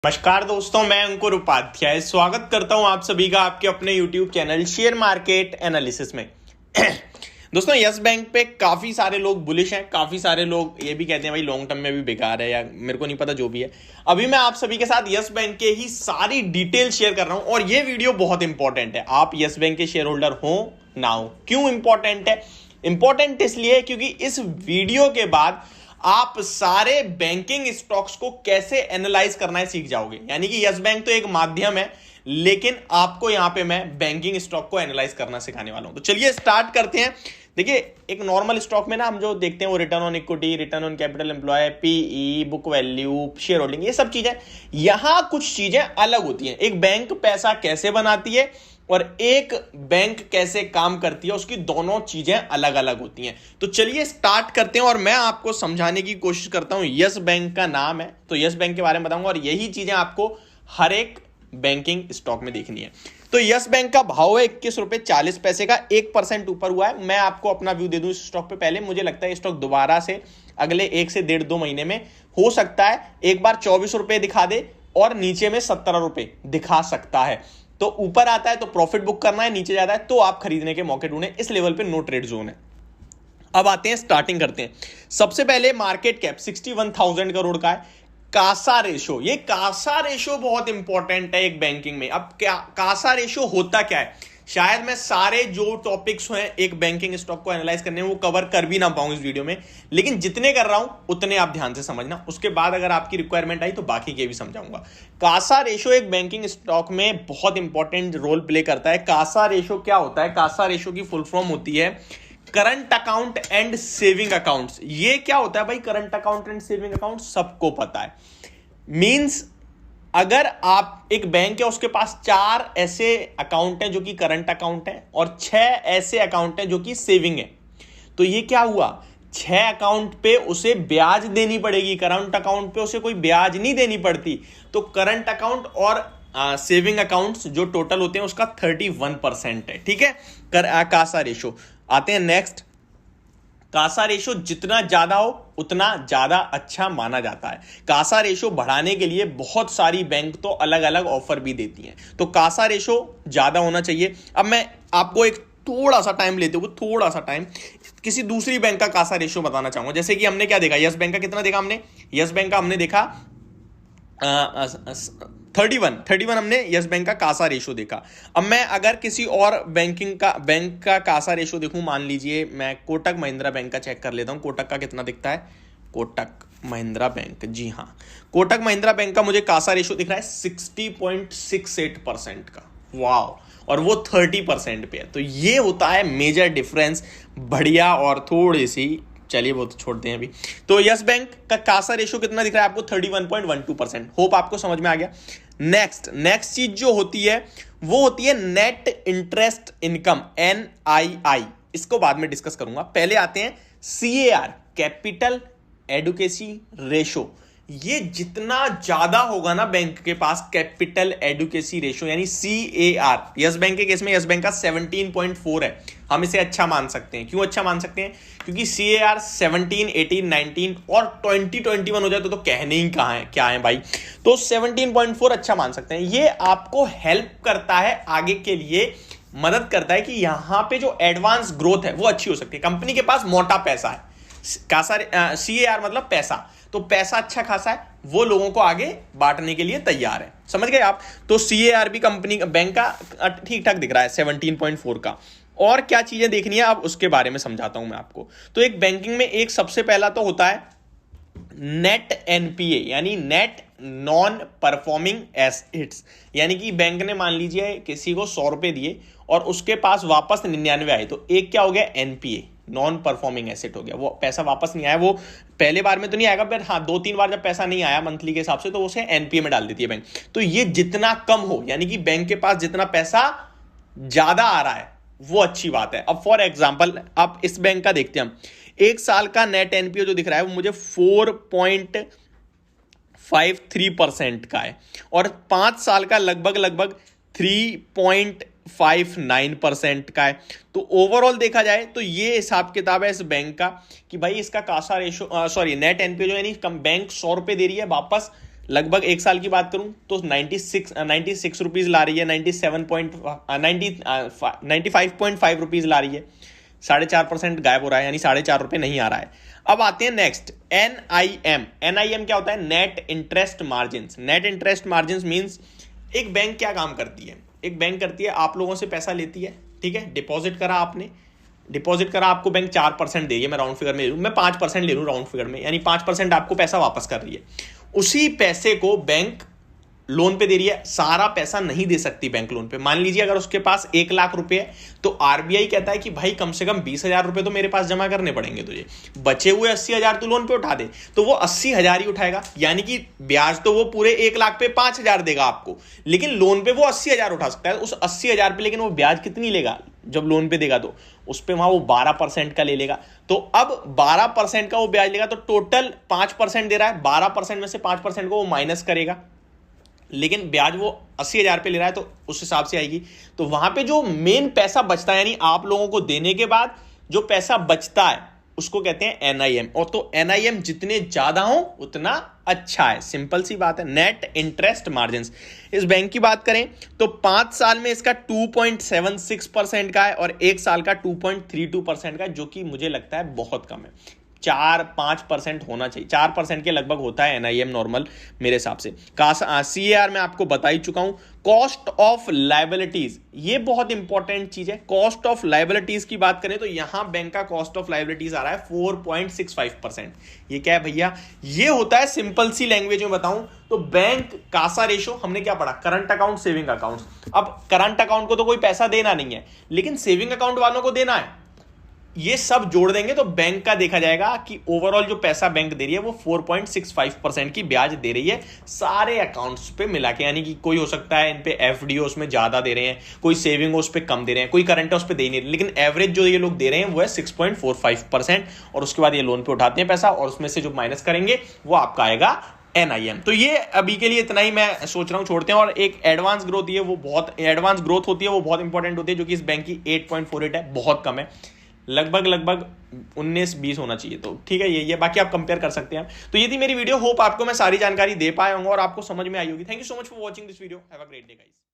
नमस्कार दोस्तों, मैं अंकुर उपाध्याय स्वागत करता हूं आप सभी का आपके अपने YouTube channel share market analysis में। दोस्तों, यस बैंक पे काफी सारे लोग बुलिश हैं, काफी सारे लोग ये भी कहते हैं भाई लॉन्ग टर्म में भी बेकार है, या मेरे को नहीं पता, जो भी है। अभी मैं आप सभी के साथ यस बैंक के ही सारी डिटेल शेयर कर रहा हूं और ये वीडियो बहुत इंपॉर्टेंट है। आप यस बैंक के शेयर होल्डर हो ना हो, क्यों इंपॉर्टेंट है? इंपॉर्टेंट इसलिए क्योंकि इस वीडियो के बाद आप सारे बैंकिंग स्टॉक्स को कैसे एनालाइज करना है सीख जाओगे। यानी कि यस बैंक तो एक माध्यम है, लेकिन आपको यहां पे मैं बैंकिंग स्टॉक को एनालाइज करना सिखाने वाला हूं। तो चलिए स्टार्ट करते हैं। देखिए, एक नॉर्मल स्टॉक में ना हम जो देखते हैं वो return on equity, return on capital employ, PE, book value, share holding, ये सब चीजें। यहां कुछ चीजें अलग होती हैं। एक बैंक पैसा कैसे बनाती है और एक बैंक कैसे काम करती है, उसकी दोनों चीजें अलग अलग होती हैं। तो चलिए स्टार्ट करते हैं और मैं आपको समझाने की कोशिश करता हूं। यस बैंक का नाम है तो यस बैंक के बारे में बताऊंगा और यही चीजें आपको हर एक बैंकिंग स्टॉक में देखनी है। तो यस बैंक का भाव है 21 रुपए 40 पैसे का, 1% ऊपर हुआ है। मैं आपको अपना व्यू दे दूं इस स्टॉक पे। पहले मुझे लगता है स्टॉक दोबारा से अगले 1 से 1.5-2 महीने में हो सकता है एक बार 24 रुपए दिखा दे और नीचे में 17 रुपए दिखा सकता है। तो ऊपर आता है तो प्रॉफिट बुक करना है, नीचे जाता है तो आप खरीदने के मौके ढूंढें। इस लेवल पे नो ट्रेड जोन है। अब आते हैं, स्टार्टिंग करते हैं। सबसे पहले मार्केट कैप 61,000 करोड़ का है। कासा रेशो, ये कासा रेशो बहुत इंपॉर्टेंट है एक बैंकिंग में। अब क्या कासा रेशो होता क्या है? शायद मैं सारे जो टॉपिक्स हैं एक बैंकिंग स्टॉक को एनालाइज करने में वो कवर कर भी ना पाऊं इस वीडियो में, लेकिन जितने कर रहा हूं उतने आप ध्यान से समझना। उसके बाद अगर आपकी रिक्वायरमेंट आई तो बाकी के भी समझाऊंगा। कासा रेशो एक बैंकिंग स्टॉक में बहुत इंपॉर्टेंट रोल प्ले करता है। कासा रेशो क्या होता है? कासा रेशो की फुल फॉर्म होती है current account and saving accounts. ये क्या होता है भाई? Current account and saving account सबको पता है। मींस अगर आप एक बैंक है, उसके पास 4 ऐसे अकाउंट हैं जो कि करंट अकाउंट हैं और 6 ऐसे अकाउंट हैं जो कि सेविंग है, तो ये क्या हुआ? 6 अकाउंट पे उसे ब्याज देनी पड़ेगी, करंट अकाउंट पे उसे कोई ब्याज नहीं देनी पड़ती। तो करंट अकाउंट और सेविंग अकाउंट्स जो टोटल होते हैं उसका 31% है। ठीक है, कासा रेशो। आते हैं नेक्स्ट। कासा रेशो जितना ज्यादा हो उतना ज्यादा अच्छा माना जाता है। कासा रेशो बढ़ाने के लिए बहुत सारी बैंक तो अलग अलग ऑफर भी देती हैं, तो कासा रेशो ज्यादा होना चाहिए। अब मैं आपको एक थोड़ा सा टाइम लेते हुए, थोड़ा सा टाइम, किसी दूसरी बैंक का कासा रेशो बताना चाहूंगा। जैसे कि हमने क्या देखा, यस बैंक का कितना देखा हमने? यस बैंक का हमने देखा 31 हमने यस बैंक का कासा रेशो देखा। अब मैं अगर किसी और बैंक का कासा रेशो देखूं, मान लीजिए मैं कोटक महिंद्रा बैंक का चेक कर लेता हूं। कोटक का कितना दिखता है? कोटक महिंद्रा बैंक, जी हां, कोटक महिंद्रा बैंक का मुझे कासा रेशो दिख रहा है 60.68% का। वाह! और वो 30% पे है। तो ये होता है मेजर डिफरेंस, बढ़िया और थोड़ी सी, चलिए वो तो छोड़ते हैं अभी। तो यस बैंक का कासा रेशो कितना दिख रहा है आपको? 31.12%। होप आपको समझ में आ गया। नेक्स्ट चीज जो होती है वो होती है नेट इंटरेस्ट इनकम, NII। इसको बाद में डिस्कस करूंगा। पहले आते हैं CAR, कैपिटल एडुकेसी रेशो। ये जितना ज्यादा होगा ना बैंक के पास कैपिटल एडुकेसी रेशो यानी CAR, यस बैंक के केस में यस बैंक का 17.4 है। हम इसे अच्छा मान सकते हैं। क्यों अच्छा मान सकते हैं? क्योंकि CAR 17, 18, 19 और 2021 हो जाए तो कहने ही कहां है, क्या है भाई। तो 17.4 अच्छा मान सकते हैं। ये आपको हेल्प करता है, आगे के लिए मदद करता है कि यहां पे जो एडवांस ग्रोथ है वो अच्छी हो सकती है। कंपनी के पास मोटा पैसा है, CAR मतलब पैसा, तो पैसा अच्छा खासा है, वो लोगों को आगे बांटने के लिए तैयार है। समझ गए आप? तो CAR भी कंपनी बैंक का ठीक ठाक दिख रहा है 17.4 का। और क्या चीजें देखनी है अब उसके बारे में समझाता हूं मैं आपको। तो एक बैंकिंग में एक सबसे पहला तो होता है नेट NPA यानी नेट नॉन परफॉर्मिंग एसेट्स। यानी कि बैंक ने मान लीजिए किसी को 100 रुपए दिए और उसके पास वापस 99 आए, तो एक क्या हो गया? NPA, नॉन परफॉर्मिंग एसेट हो गया। वो पैसा वापस नहीं आया, वो पहले बार में तो नहीं आएगा, पर हाँ 2-3 बार जब पैसा नहीं आया मंथली के हिसाब से तो उसे NPA में डाल देती है बैंक। तो ये जितना कम हो, यानी कि बैंक के पास जितना पैसा ज्यादा आ रहा है वो अच्छी बात है। अब फॉर एग्जांपल आप इस बैंक का देखते हैं हम, 1 साल का नेट NPA जो दिख रहा है वो मुझे 4.53% का है और 5 साल का लगभग 3.59% का है। तो ओवरऑल देखा जाए तो ये हिसाब किताब है इस बैंक का कि भाई इसका कासा रेशो नेट NPA जो यानी बैंक 100 रुपए दे रही है, वापस लगभग एक साल की बात करूं तो 96 रुपीज ला रही है, 95.5 रुपीज ला रही है, 4.5% गायब हो रहा है, यानी 4.5 रुपए नहीं आ रहा है। अब आते हैं नेक्स्ट, NIM। NIM क्या होता है? Net interest margin. Net interest margin means एक बैंक क्या काम करती है? एक बैंक करती है, आप लोगों से पैसा लेती है, ठीक है, डिपॉजिट करा आपने, डिपॉजिट करा, आपको बैंक 4% दे रही है, मैं राउंड फिगर में ले लूँ, मैं 5% ले लूँ राउंड फिगर में, यानी 5% आपको पैसा वापस कर रही है। उसी पैसे को बैंक लोन पे दे रही है। सारा पैसा नहीं दे सकती बैंक लोन पे। मान लीजिए अगर उसके पास 1 लाख रुपए है तो आरबीआई कहता है कि भाई कम से कम 20,000 रुपए तो मेरे पास जमा करने पड़ेंगे तुझे, बचे हुए 80,000 तू लोन पे उठा दे, तो वो 80,000 ही उठाएगा, यानी कि ब्याज तो वो पूरे 1 लाख पे 5,000 देगा आपको, लेकिन लोन पे वो 80,000 उठा सकता है। उस 80,000 पे लेकिन वो ब्याज कितनी लेगा जब लोन पे देगा? तो उस पे वहां वो 12% का ले लेगा। तो अब 12% का वो ब्याज लेगा, तो टोटल 5% दे रहा है, 12% में से 5% को वो माइनस करेगा, लेकिन ब्याज वो 80,000 पे ले रहा है, तो उस हिसाब से आएगी। तो वहां पे जो मेन पैसा बचता है, यानी आप लोगों को देने के बाद जो पैसा बचता है उसको कहते हैं NIM। और तो NIM जितने ज्यादा हो उतना अच्छा है, सिंपल सी बात है। नेट इंटरेस्ट मार्जिन, इस बैंक की बात करें तो 5 साल में इसका 2.76% का है और 1 साल का 2.32% का है, जो कि मुझे लगता है बहुत कम है। 4-5% होना चाहिए, 4% के लगभग होता है NIM नॉर्मल मेरे हिसाब से। CAR मैं आपको बता ही चुका हूं। कॉस्ट ऑफ लाइबिलिटीज, ये बहुत इंपॉर्टेंट चीज है। कॉस्ट ऑफ लाइबिलिटीज की बात करें तो यहां बैंक का कॉस्ट ऑफ लाइबिलिटीज आ रहा है 4.65%। ये क्या है भैया? ये होता है, सिंपल सी लैंग्वेज में बताऊं तो बैंक कासा रेशो, हमने क्या पढ़ा? Current account, saving account. अब करंट अकाउंट को तो कोई पैसा देना नहीं है, लेकिन सेविंग अकाउंट वालों को देना है। ये सब जोड़ देंगे तो बैंक का देखा जाएगा कि ओवरऑल जो पैसा बैंक दे रही है वो 4.65% की ब्याज दे रही है सारे अकाउंट्स पे मिला के। यानी कि कोई हो सकता है इन पे FD उसमें ज्यादा दे रहे हैं, कोई सेविंग उस पे कम दे रहे हैं, कोई करंट उस पे दे नहीं रहे, लेकिन एवरेज जो ये लोग दे रहे हैं वो है 6.45%। और उसके बाद ये लोन पे उठाते हैं पैसा और उसमें से जो माइनस करेंगे वो आपका आएगा NIM। तो ये अभी के लिए इतना ही मैं सोच रहा हूं, छोड़ते हैं। और एक एडवांस ग्रोथ, ये वो बहुत एडवांस ग्रोथ होती है, वो बहुत इंपॉर्टेंट होती है, जो कि इस बैंक की 8.48 है, बहुत कम है, लगभग 19-20 होना चाहिए। तो ठीक है, ये बाकी आप कंपेयर कर सकते हैं। तो ये थी मेरी वीडियो, होप आपको मैं सारी जानकारी दे पाया हूं और आपको समझ में आई होगी। Thank you so much for watching this video, have a great day guys.